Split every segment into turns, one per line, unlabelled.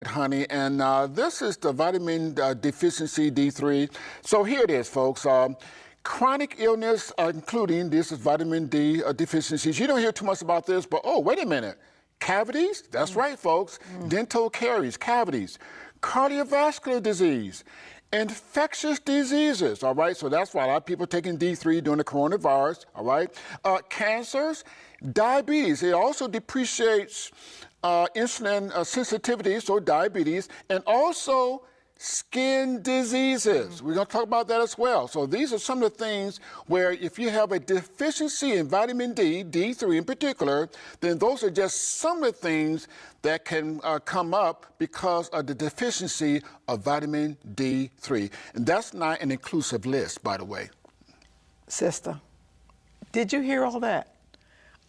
Honey, and this is the vitamin deficiency D3. So here it is, folks. Chronic illness, including this is vitamin D deficiencies. You don't hear too much about this, but oh, wait a minute. Cavities? That's right, folks. Dental caries, cavities. Cardiovascular disease. Infectious diseases, all right? So that's why a lot of people are taking D3 during the coronavirus, all right? Cancers, diabetes. It also depreciates insulin sensitivity, so diabetes, and also skin diseases. We're going to talk about that as well. So these are some of the things where if you have a deficiency in vitamin D, D3 in particular, then those are just some of the things that can come up because of the deficiency of vitamin D3. And that's not an inclusive list, by the way.
Sister, did you hear all that?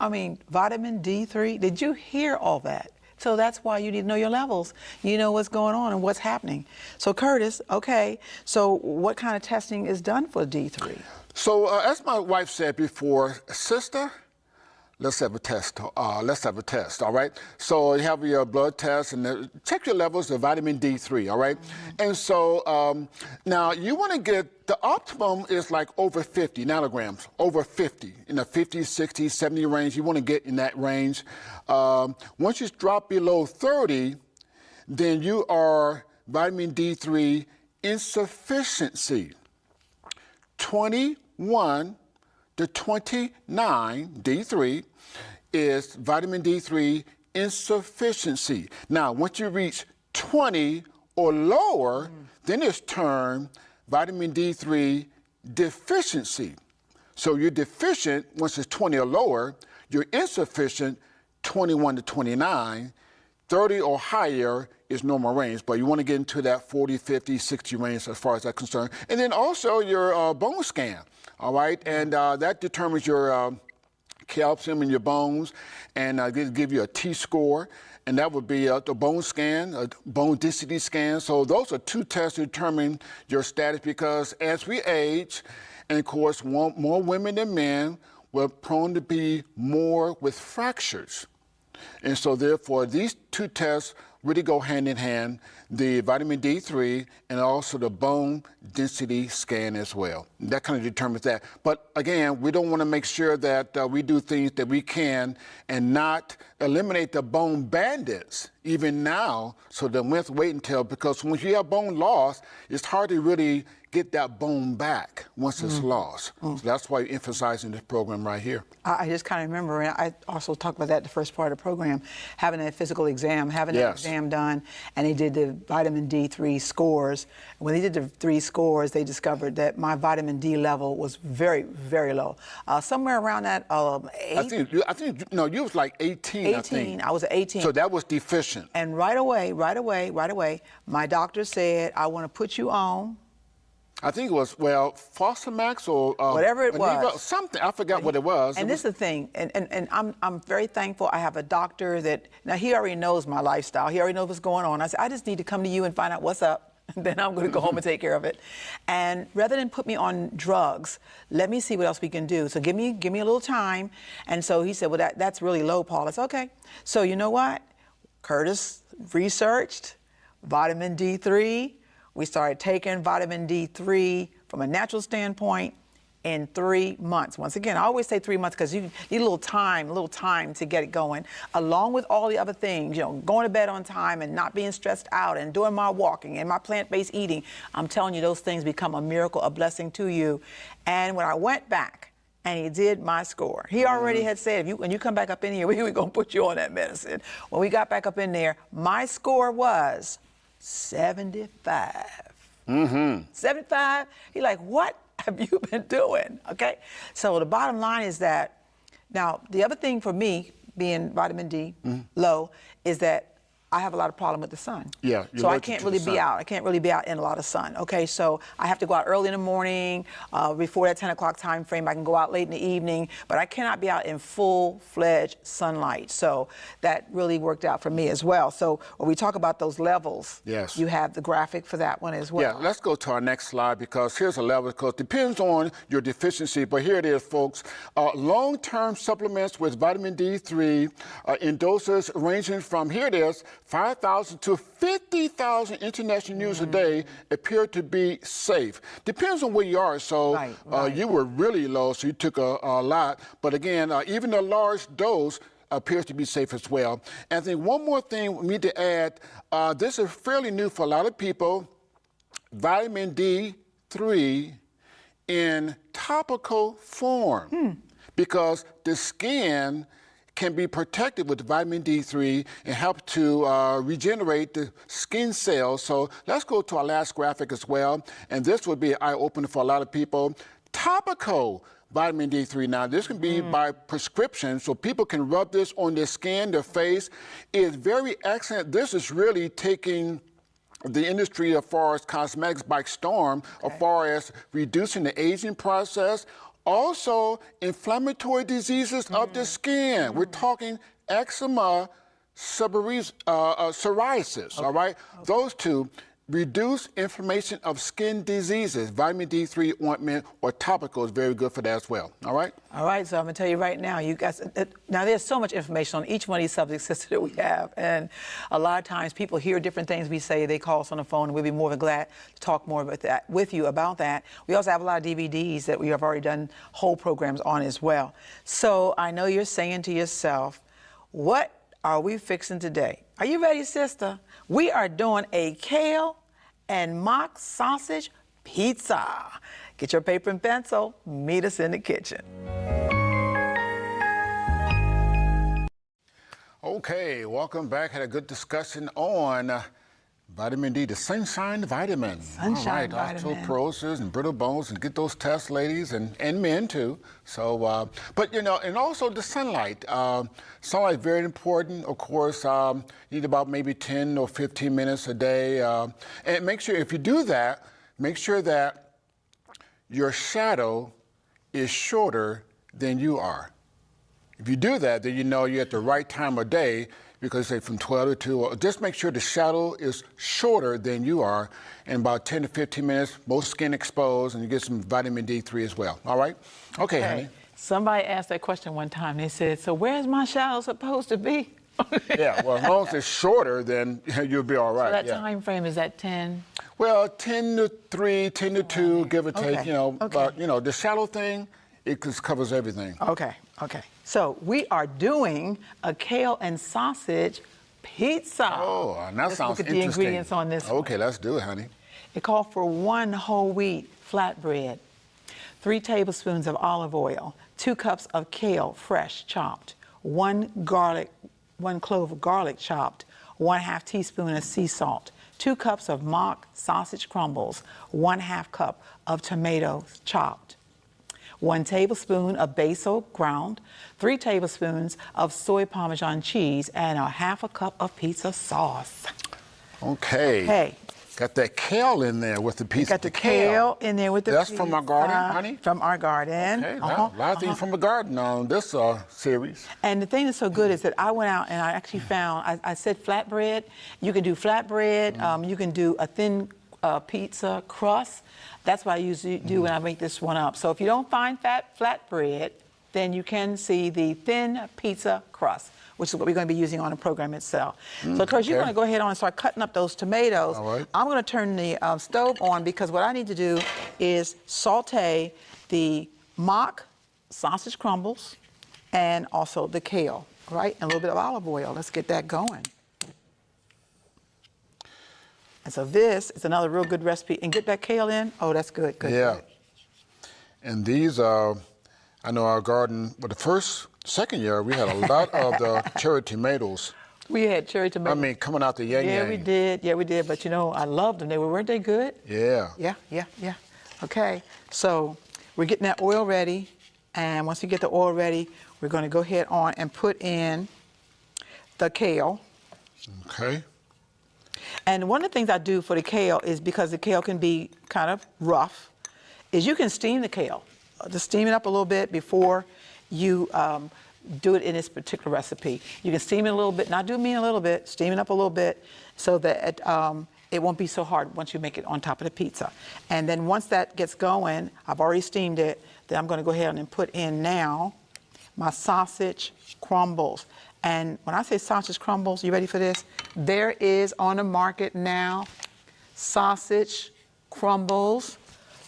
I mean, vitamin D3, did you hear all that? So that's why you need to know your levels. You know what's going on and what's happening. So Curtis, okay, so what kind of testing is done for D3?
So as my wife said before, sister, let's have a test. Let's have a test, all right? So you have your blood test and check your levels of vitamin D3, all right? And so now you want to get, the optimum is like over 50 nanograms, over 50, in the 50, 60, 70 range. You want to get in that range. Once you drop below 30, then you are vitamin D3 insufficiency. 21 to 29, D3, is vitamin D3 insufficiency. Now, once you reach 20 or lower, then it's termed vitamin D3 deficiency. So you're deficient once it's 20 or lower, you're insufficient 21 to 29, 30 or higher is normal range, but you want to get into that 40, 50, 60 range as far as that's concerned. And then also your bone scan, all right? And that determines your calcium in your bones, and give you a T-score, and that would be the bone scan, a bone density scan. So those are two tests to determine your status, because as we age, and of course more women than men, we're prone to be more with fractures. And so therefore these two tests really go hand in hand, the vitamin D3 and also the bone density scan as well. That kind of determines that. But again, we don't want to make sure that we do things that we can and not eliminate the bone bandits even now, so then we have to wait until, because when you have bone loss, it's hard to really get that bone back once it's lost. So that's why you're emphasizing this program right here.
I just kind of remember, and I also talked about that in the first part of the program, having a physical exam, having that exam done, and they did the vitamin D3 scores. When they did the 3 scores, they discovered that my vitamin D level was very, very low. Somewhere around that 8.
I think, no, you was like 18,
18,
I think.
I was 18.
So that was deficient.
And right away, my doctor said, I want to put you on.
I think it was, well, Fosamax or
whatever it was.
Something, I forgot what it was.
And this is the thing, and I'm very thankful. I have a doctor that, now he already knows my lifestyle. He already knows what's going on. I said, I just need to come to you and find out what's up. Then I'm going to go home and take care of it. And rather than put me on drugs, let me see what else we can do. So give me a little time. And so he said, well, that's really low, Paul. I said, okay. So you know what? Curtis researched vitamin D3. We started taking vitamin D3 from a natural standpoint in 3 months. Once again, I always say 3 months because you need a little time to get it going, along with all the other things, you know, going to bed on time and not being stressed out and doing my walking and my plant-based eating. I'm telling you, those things become a miracle, a blessing to you. And when I went back and he did my score, he already had said, when you come back up in here, we're going to put you on that medicine. When we got back up in there, my score was 75. 75? He's like, what have you been doing? Okay? So the bottom line is that, now, the other thing for me, being vitamin D low, is that I have a lot of problem with the sun.
Yeah,
so I can't really be out. I can't really be out in a lot of sun. Okay, so I have to go out early in the morning, before that 10 o'clock time frame. I can go out late in the evening, but I cannot be out in full-fledged sunlight. So that really worked out for me as well. So when we talk about those levels, you have the graphic for that one as well.
Yeah, let's go to our next slide, because here's a level, because it depends on your deficiency, but here it is, folks. Long-term supplements with vitamin D3 in doses ranging from, here it is, 5,000 to 50,000 international units a day appear to be safe. Depends on where you are. So you were really low, so you took a lot. But again, even a large dose appears to be safe as well. And I think one more thing we need to add, this is fairly new for a lot of people, vitamin D3 in topical form, because the skin can be protected with vitamin D3 and help to regenerate the skin cells. So let's go to our last graphic as well. And this would be an eye-opener for a lot of people. Topical vitamin D3. Now, this can be by prescription, so people can rub this on their skin, their face. It's very excellent. This is really taking the industry as far as cosmetics by storm, as far as reducing the aging process. Also, inflammatory diseases of the skin. We're talking eczema, psoriasis, all right? Those two. Reduce inflammation of skin diseases. Vitamin D3 ointment or topical is very good for that as well, all right?
All right, so I'm going to tell you right now, you guys, now there's so much information on each one of these subjects that we have, and a lot of times people hear different things we say, they call us on the phone, and we'd be more than glad to talk more about that with you about that. We also have a lot of DVDs that we have already done whole programs on as well. So I know you're saying to yourself, what are we fixing today? Are you ready, sister? We are doing a kale and mock sausage pizza. Get your paper and pencil. Meet us in the kitchen.
Okay, welcome back. Had a good discussion on vitamin D, the sunshine vitamin.
Sunshine vitamin.
Osteoporosis and brittle bones, and get those tests, ladies, and men too. So, but you know, and also the sunlight. Sunlight is very important. Of course, you need about maybe 10 or 15 minutes a day. And make sure, if you do that, make sure that your shadow is shorter than you are. If you do that, then you know you're at the right time of day, because say from 12 to 2, just make sure the shadow is shorter than you are, in about 10 to 15 minutes, most skin exposed, and you get some vitamin D3 as well, all right? Okay, honey.
Somebody asked that question one time. They said, so where's my shadow supposed to be?
Yeah, well, as long as it's shorter, then you'll be all right.
So that time frame, is that 10?
Well, 10 to 3, 10 to 2, give or take, you know. But, you know, the shadow thing, it just covers everything.
Okay. So we are doing a kale and sausage pizza.
Oh, and that sounds interesting.
Look at the ingredients on this one.
Okay, let's do it, honey.
It called for 1 whole wheat flatbread, 3 tablespoons of olive oil, 2 cups of kale, fresh chopped, 1 clove of garlic chopped, 1/2 teaspoon of sea salt, 2 cups of mock sausage crumbles, 1/2 cup of tomatoes chopped, 1 tablespoon of basil ground, 3 tablespoons of soy Parmesan cheese, and 1/2 cup of pizza sauce.
Okay. Got that kale in there with the pizza.
Got the kale in there with the pizza.
That's from our garden, honey?
From our garden.
Okay, a lot of things from the garden on this series.
And the thing that's so good is that I went out and I actually found, I said flatbread. You can do flatbread. You can do a thin pizza crust. That's what I usually do when I make this one up. So if you don't find flatbread, then you can see the thin pizza crust, which is what we're going to be using on the program itself. So, Coach, you're going to go ahead on and start cutting up those tomatoes.
All right.
I'm going to turn the stove on, because what I need to do is saute the mock sausage crumbles and also the kale, right? And a little bit of olive oil. Let's get that going. And so this is another real good recipe. And get that kale in. Oh, that's good.
Yeah. And these are, I know our garden, but the second year, we had a lot of the cherry tomatoes.
We had cherry tomatoes.
I mean, coming out the yang.
Yeah, we did. Yeah, we did. But, you know, I loved them. Weren't they good?
Yeah.
Yeah. Okay. So we're getting that oil ready. And once we get the oil ready, we're going to go ahead on and put in the kale.
Okay.
And one of the things I do for the kale is, because the kale can be kind of rough, is you can steam the kale. Just steam it up a little bit before you do it in this particular recipe. You can steam it a little bit, not do mean a little bit, steam it up a little bit so that it won't be so hard once you make it on top of the pizza. And then once that gets going, I've already steamed it, then I'm going to go ahead and put in now my sausage crumbles. And when I say sausage crumbles, you ready for this? There is on the market now sausage crumbles,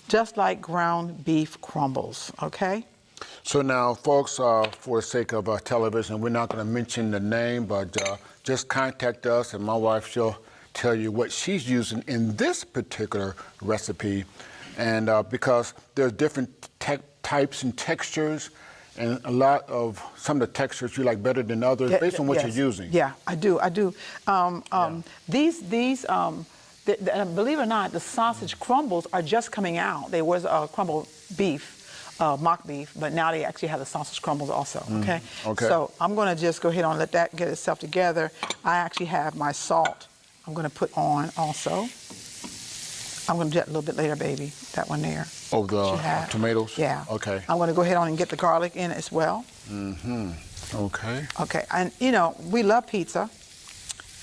just like ground beef crumbles, okay?
So now, folks, for the sake of television, we're not going to mention the name, but just contact us, and my wife, she'll tell you what she's using in this particular recipe. And because there's different types and textures, and a lot of some of the textures you like better than others, based on what you're using.
Yeah, I do. These believe it or not, the sausage crumbles are just coming out. There was a crumble beef, mock beef, but now they actually have the sausage crumbles also, okay?
Okay.
So I'm gonna just go ahead and let that get itself together. I actually have my salt I'm gonna put on also. I'm gonna do that a little bit later, baby, that one there.
Oh, the tomatoes?
Yeah.
Okay.
I'm gonna go ahead on and get the garlic in as well.
Okay.
Okay, and you know, we love pizza,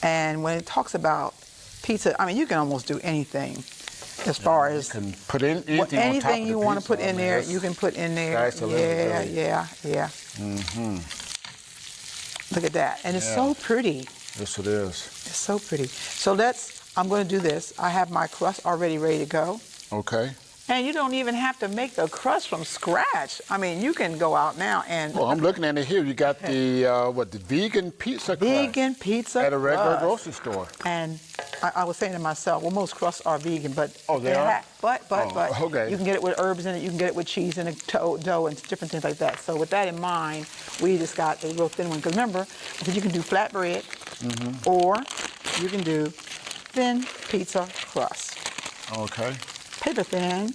and when it talks about pizza, I mean, you can almost do anything as far as
you can put in anything,
anything
on top of
you
the
want to
pizza.
put in there, you can put in there. Yeah. Look at that, and it's so pretty.
Yes, it is.
It's so pretty. So I'm going to do this. I have my crust already ready to go.
Okay.
And you don't even have to make the crust from scratch. I mean, you can go out now and...
Well, I'm looking at it here. You got the, the vegan pizza crust.
Vegan pizza
at a regular
crust.
grocery store.
And I was saying to myself, well, most crusts are vegan, but...
Oh, they are?
But
okay.
You can get it with herbs in it. You can get it with cheese and dough and different things like that. So with that in mind, we just got the real thin one. Because remember, I said you can do flatbread or you can do thin pizza crust.
Okay.
Paper thin.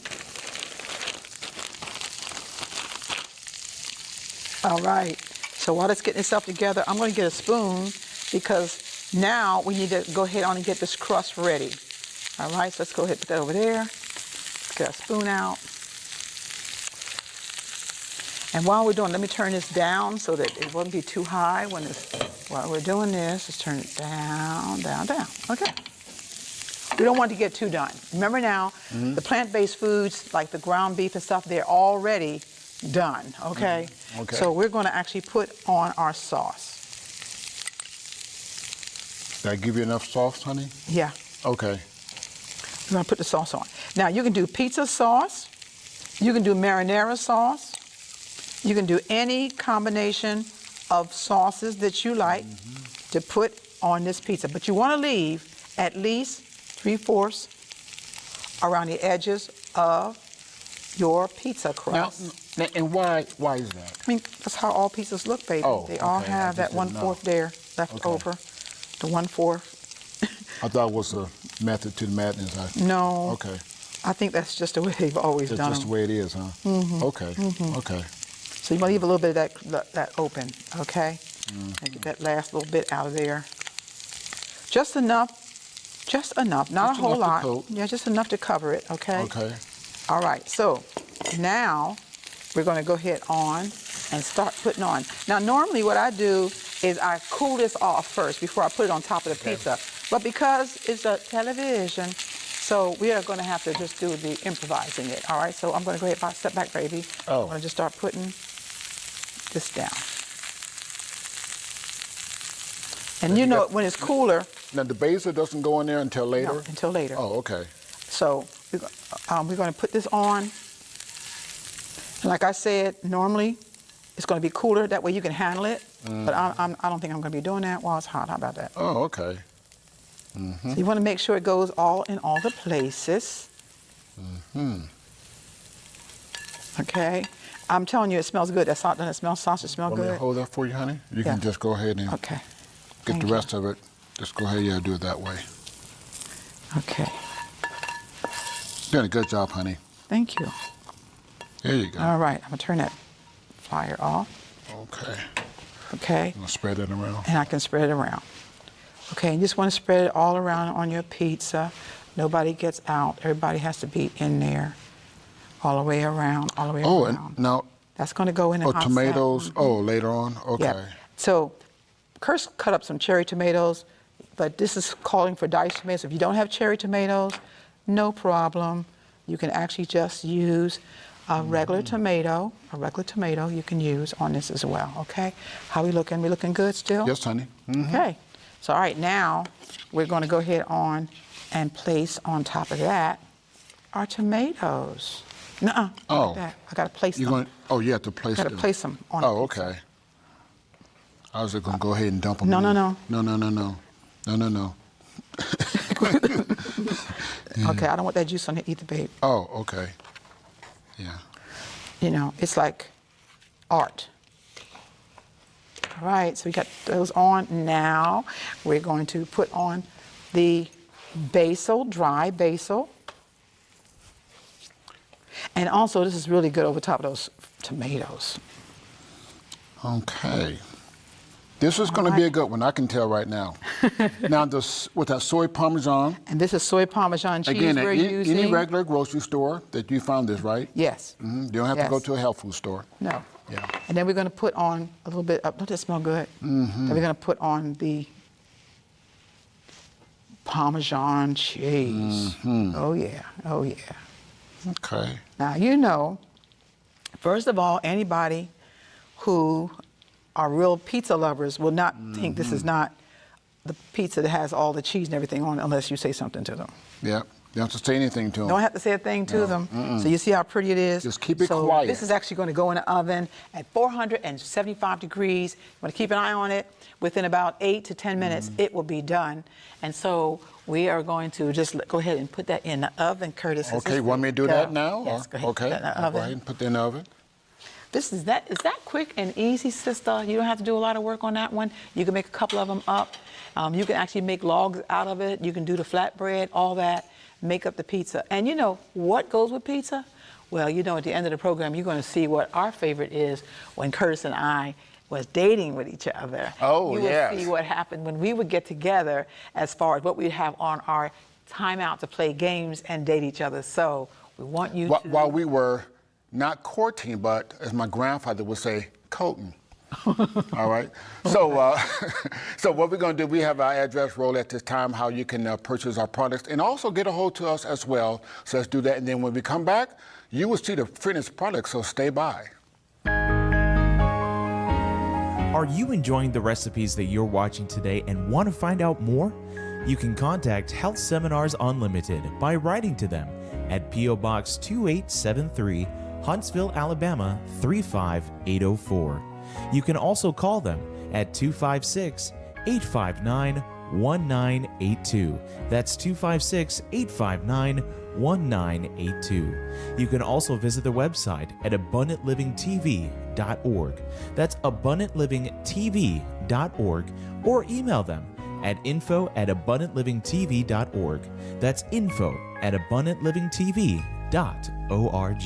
All right. So while it's getting itself together, I'm going to get a spoon because now we need to go ahead on and get this crust ready. All right. So let's go ahead and put that over there. Let's get our spoon out. And while we're doing, let me turn this down so that it won't be too high while we're doing this. Let's turn it down, down, down. Okay. We don't want to get too done. Remember now, the plant-based foods like the ground beef and stuff, they're already done, okay?
Okay.
So we're going to actually put on our sauce.
Did I give you enough sauce, honey?
Yeah.
Okay.
We're going to put the sauce on. Now, you can do pizza sauce. You can do marinara sauce. You can do any combination of sauces that you like to put on this pizza. But you want to leave at least 3/4 around the edges of your pizza crust.
Now, and why is that?
I mean, that's how all pizzas look, baby.
Oh,
they all
okay.
have that 1/4 there left over. The 1/4.
I thought it was a method to the madness.
No.
Okay.
I think that's just the way they've always
It's
done
just
them.
the way it is, huh? Okay. Okay.
So you want to leave a little bit of that open, okay? And get that last little bit out of there. Just enough, not a whole lot. Yeah, just enough to cover it, okay?
Okay.
All right, so now we're going to go ahead on and start putting on. Now, normally what I do is I cool this off first before I put it on top of the pizza. But because it's a television, so we are going to have to just do the improvising it, all right? So I'm going to go ahead and step back, baby.
Oh.
I'm going to just start putting this down. And you know, when it's cooler...
Now, the basil doesn't go in there until later?
No, until later.
Oh, okay.
So we're going to put this on. And like I said, normally it's going to be cooler. That way you can handle it. But I don't think I'm going to be doing that while it's hot. How about that?
Oh, okay.
So you want to make sure it goes all in all the places. Okay. I'm telling you, it smells good. That doesn't it smell sausage smell
Want me to
good?
hold that for you, honey? You can just go ahead and
Okay.
get
Thank
the
you.
rest of it. Just go ahead, do it that way.
Okay.
Doing a good job, honey.
Thank you.
There you go.
All right. I'm going to turn that flyer off.
Okay.
Okay.
I'm going to spread that around.
And I can spread it around. Okay, you just want to spread it all around on your pizza. Nobody gets out. Everybody has to be in there all the way around, all the way
Oh,
around.
and now,
That's going to go in a hot
tomatoes. Oh, later on? Okay.
Yeah. So, Kirst cut up some cherry tomatoes, but this is calling for diced tomatoes. If you don't have cherry tomatoes, no problem. You can actually just use a regular tomato you can use on this as well, okay? How we looking? We looking good still?
Yes, honey.
Okay. So, all right, now we're going to go ahead on and place on top of that our tomatoes. Nuh-uh.
Oh.
Like that. I got to place
You're
them.
going, oh, you have to place
Got to
them.
place them on.
Oh, okay. I was just going to go ahead and dump them.
No,
in.
no, no.
No, no, no, no. No, no, no.
Okay, I don't want that juice on it either, babe.
Oh, okay. Yeah.
You know, it's like art. All right, so we got those on. Now we're going to put on the basil, dry basil. And also, this is really good over top of those tomatoes.
Okay. This is going to be a good one, I can tell right now. Now, with that soy Parmesan.
And this is soy Parmesan cheese
Again,
we're
at
using.
any regular grocery store that you found this, right?
Yes.
You don't have to go to a health food store.
No.
Yeah.
And then we're going to put on a little bit, don't that smell good? Then we're going to put on the Parmesan cheese. Oh, yeah. Oh, yeah.
Okay.
Now, you know, first of all, anybody who are real pizza lovers will not think this is not the pizza that has all the cheese and everything on it unless you say something to them.
Yeah. You don't have to say anything to them.
Don't have to say a thing to them. So you see how pretty it is?
Just keep it
so
quiet.
This is actually going to go in the oven at 475 degrees. You want to keep an eye on it. Within about 8 to 10 minutes, it will be done. And so we are going to just go ahead and put that in the oven, Curtis.
Okay, want me to do that now?
Yes, go ahead.
Okay,
Put that in the
go
oven.
ahead and put that in the oven.
Is that quick and easy, sister? You don't have to do a lot of work on that one. You can make a couple of them up. You can actually make logs out of it. You can do the flatbread, all that, make up the pizza. And you know what goes with pizza? Well, you know, at the end of the program, you're going to see what our favorite is when Curtis and I was dating with each other.
Oh, yes.
You will see what happened when we would get together as far as what we'd have on our time out to play games and date each other. So we want you to...
While we were not courting, but as my grandfather would say, coating. All right. So, so what we're going to do, we have our address roll at this time, how you can purchase our products and also get a hold to us as well. So let's do that. And then when we come back, you will see the finished product. So stay by.
Are you enjoying the recipes that you're watching today and want to find out more? You can contact Health Seminars Unlimited by writing to them at P.O. Box 2873, Huntsville, Alabama 35804. You can also call them at 256-859-1982. That's 256-859-1982. You can also visit their website at abundantlivingtv.org. That's abundantlivingtv.org, or email them at info@abundantlivingtv.org. That's info@abundantlivingtv.org.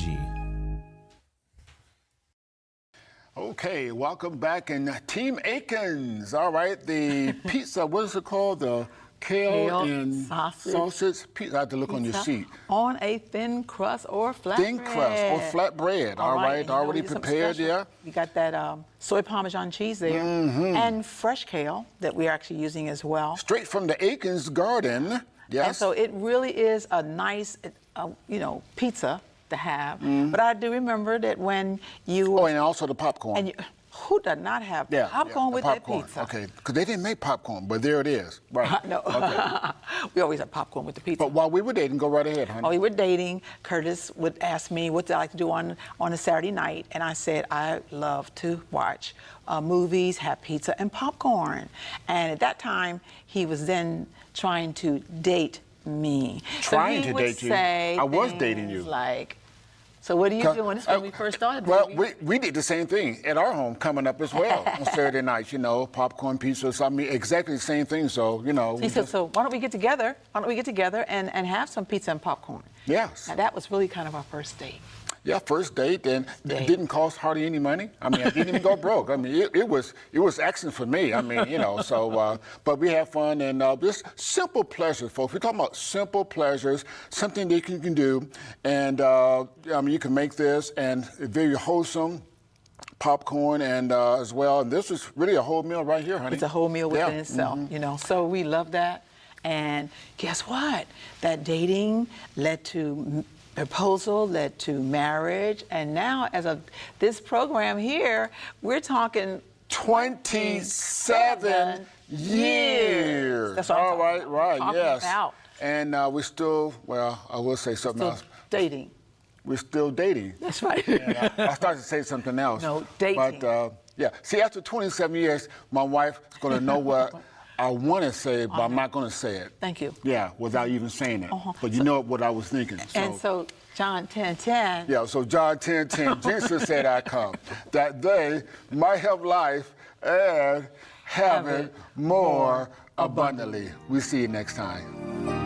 Okay, welcome back. And Team Aikens, all right, the pizza, what is it called? The kale and sausage pizza. I have to look on your sheet.
On a thin crust or flatbread.
Thin crust or flatbread, all right, already prepared, yeah.
We got that soy Parmesan cheese there and fresh kale that we're actually using as well.
Straight from the Aikens garden, yes.
And so it really is a nice, you know, pizza to have. But I do remember that when you...
Oh, and also the popcorn.
And who does not have popcorn with
popcorn.
their pizza?
Okay, because they didn't make popcorn, but there it is. Right.
No.
Okay.
We always have popcorn with the pizza.
But while we were dating, go right ahead, honey.
While we were dating, Curtis would ask me what I like to do on a Saturday night, and I said I love to watch movies, have pizza and popcorn. And at that time, he was then trying to date me.
Trying to date you? I was dating you.
Like, so what are you doing? This is when we first started.
Well,
baby.
we did the same thing at our home coming up as well on Saturday nights, you know, popcorn, pizza. So, I mean, exactly the same thing. So, you know.
He said, so why don't we get together? Why don't we get together and have some pizza and popcorn?
Yes.
Now, that was really kind of our first date.
Yeah, first date, and it didn't cost hardly any money. I mean, I didn't even go broke. I mean, it was action for me. I mean, you know, so, but we have fun and just simple pleasures, folks. We're talking about simple pleasures, something that you can do, and I mean, you can make this and very wholesome. Popcorn and as well, and this is really a whole meal right here, honey.
It's a whole meal within itself, you know. So we love that, and guess what? That dating led to proposal led to marriage, and now as of this program here, we're talking
27 years.
That's what I'm talking
yes.
about.
And we're still, well, I will say something
Still
else.
dating.
We're still dating.
That's right.
And I started to say something else.
No, dating.
But yeah, see, after 27 years, my wife is going to know what I want to say, but I'm not going to say it.
Thank you.
Yeah, without even saying it. But you know what I was thinking.
And so John 10:10.
Yeah, so John 10:10, Jesus said I come, that they might have life and have it more abundantly. We'll see you next time.